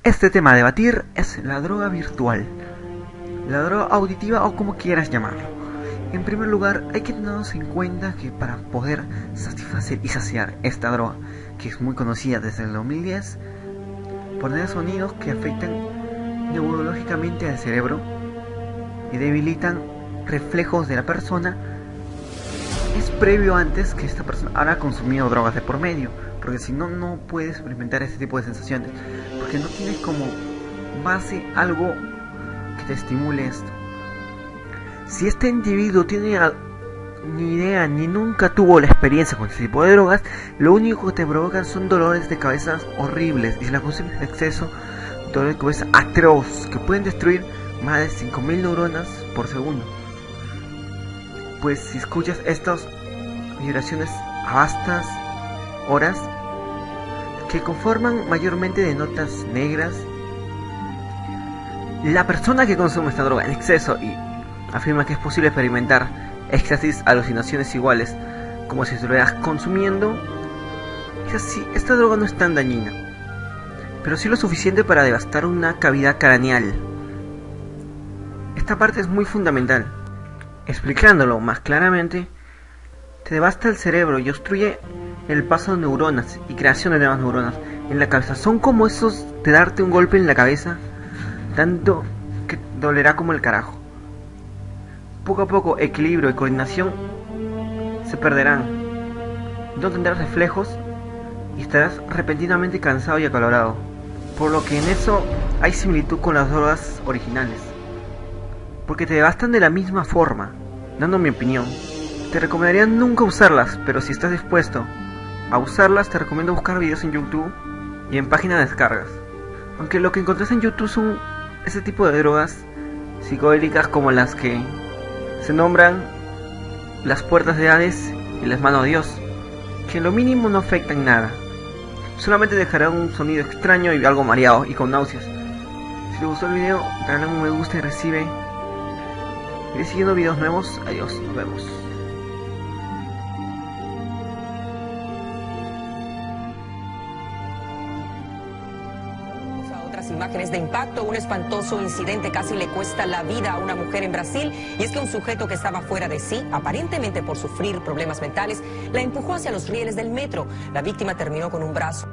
este tema a debatir es la droga virtual, la droga auditiva o como quieras llamarlo. En primer lugar, hay que tenernos en cuenta que para poder satisfacer y saciar esta droga, que es muy conocida desde el 2010, poner sonidos que afectan neurológicamente al cerebro y debilitan reflejos de la persona, es previo antes que esta persona haya consumido drogas de por medio, porque si no, no puedes experimentar este tipo de sensaciones, porque no tienes como base algo que te estimule esto. Si este individuo tiene ni idea ni nunca tuvo la experiencia con este tipo de drogas, lo único que te provocan son dolores de cabeza horribles, y si la consumes en exceso, dolores de cabeza atroz que pueden destruir más de 5000 neuronas por segundo. Pues si escuchas estas vibraciones a vastas horas que conforman mayormente de notas negras, la persona que consume esta droga en exceso y afirma que es posible experimentar éxtasis, alucinaciones iguales como si estuvieras consumiendo, es así. Esta droga no es tan dañina, pero sí lo suficiente para devastar una cavidad craneal. Esta parte es muy fundamental. Explicándolo más claramente, te devasta el cerebro y obstruye el paso de neuronas y creación de nuevas neuronas en la cabeza. Son como esos de darte un golpe en la cabeza, tanto que dolerá como el carajo. Poco a poco, equilibrio y coordinación se perderán. No tendrás reflejos y estarás repentinamente cansado y acalorado. Por lo que en eso hay similitud con las drogas originales, porque te devastan de la misma forma. Dando mi opinión, te recomendaría nunca usarlas, pero si estás dispuesto a usarlas, te recomiendo buscar videos en YouTube y en páginas de descargas. Aunque lo que encontrás en YouTube son ese tipo de drogas psicodélicas como las que se nombran las puertas de Hades y las manos de Dios, que en lo mínimo no afectan nada, solamente dejarán un sonido extraño y algo mareado y con náuseas. Si te gustó el video, dale un me gusta y recibe. Iré siguiendo videos nuevos. Adiós, nos vemos. Imágenes de impacto, un espantoso incidente casi le cuesta la vida a una mujer en Brasil, y es que un sujeto que estaba fuera de sí, aparentemente por sufrir problemas mentales, la empujó hacia los rieles del metro. La víctima terminó con un brazo